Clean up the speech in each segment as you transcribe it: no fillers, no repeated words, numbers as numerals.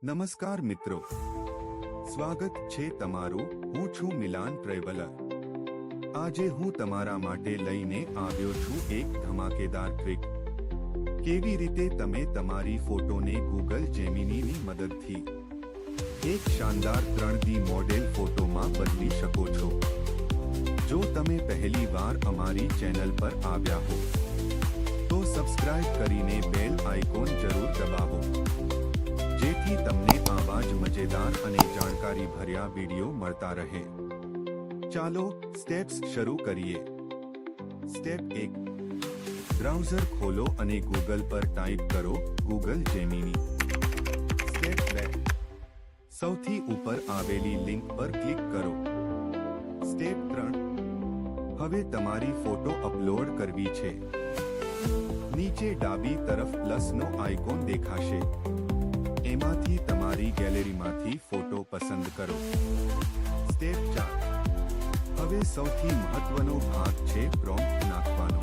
નમસ્કાર મિત્રો, સ્વાગત છે તમારું। હું છું મિલાન ટ્રેવલર। આજે હું તમારા માટે લઈને આવ્યો છું એક ધમાકેદાર ટ્રીક। કેવી રીતે તમે તમારી ફોટોને ગૂગલ જેમિનીની મદદથી એક શાનદાર 3D મોડેલ ફોટોમાં બદલી શકો છો। જો તમે પહેલી વાર અમારી ચેનલ પર આવ્યા હો તો સબસ્ક્રાઇબ કરીને બેલ આઇકોન જરૂર દબાવો, જેથી તમને આવા જ મજેદાર અને જાણકારી ભર્યા વિડિયો મળતા રહે। ચાલો સ્ટેપ્સ શરૂ કરીએ। સ્ટેપ 1, બ્રાઉઝર ખોલો અને ગૂગલ પર ટાઈપ કરો ગૂગલ જેમિની। સ્ટેપ 2, સૌથી ઉપર આવેલી લિંક પર ક્લિક કરો। સ્ટેપ 3, હવે તમારી ફોટો અપલોડ કરવી છે। નીચે ડાબી તરફ પ્લસનો આઇકોન દેખાશે, એમાંથી તમારી ગેલેરીમાંથી ફોટો પસંદ કરો। સ્ટેપ 4, હવે સૌથી મહત્વનો ભાગ છે પ્રોમ્પ્ટ નાખવાનો।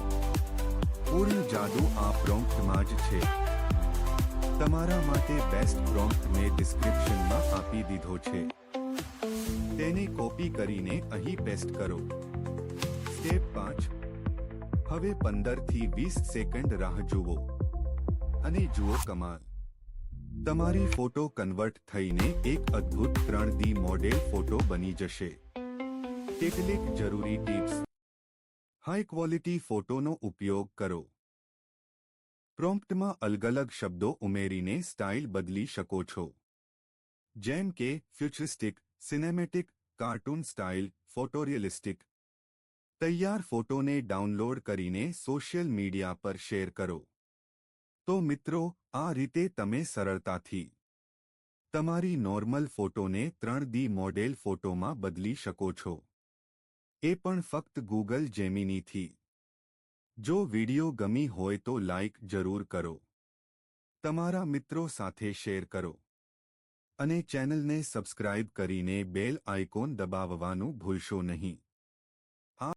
પૂર્ણ જાદુ આ પ્રોમ્પ્ટમાં જ છે। તમારા માટે બેસ્ટ પ્રોમ્પ્ટ મેં ડિસ્ક્રિપ્શનમાં આપી દીધો છે, તેને કોપી કરીને અહીં પેસ્ટ કરો। સ્ટેપ 5, હવે 15 થી 20 સેકન્ડ રાહ જુઓ અને જુઓ કમાલ, તમારી ફોટો કન્વર્ટ થઈને એક અદ્ભુત 3D મોડેલ ફોટો બની જશે। કેટલીક જરૂરી ટિપ્સ। હાઈ ક્વોલિટી ફોટોનો ઉપયોગ કરો। પ્રોમ્પ્ટમાં અલગ-અલગ શબ્દો ઉમેરીને સ્ટાઇલ બદલી શકો છો, જેમ કે ફ્યુચરિસ્ટિક, સિનેમેટિક, કાર્ટૂન સ્ટાઇલ, ફોટોરિયલિસ્ટિક। તૈયાર ફોટોને ડાઉનલોડ કરીને સોશિયલ મીડિયા પર શેર કરો। તો મિત્રો, આ રીતે તમે સરળતાથી તમારી નોર્મલ ફોટોને 3D મોડેલ ફોટોમાં બદલી શકો છો, એ પણ ફક્ત ગૂગલ જેમિનીથી। જો વિડિયો ગમી હોય તો લાઇક જરૂર કરો, તમારા મિત્રો સાથે શેર કરો અને ચેનલને સબસ્ક્રાઇબ કરીને બેલ આઇકોન દબાવવાનું ભૂલશો નહીં।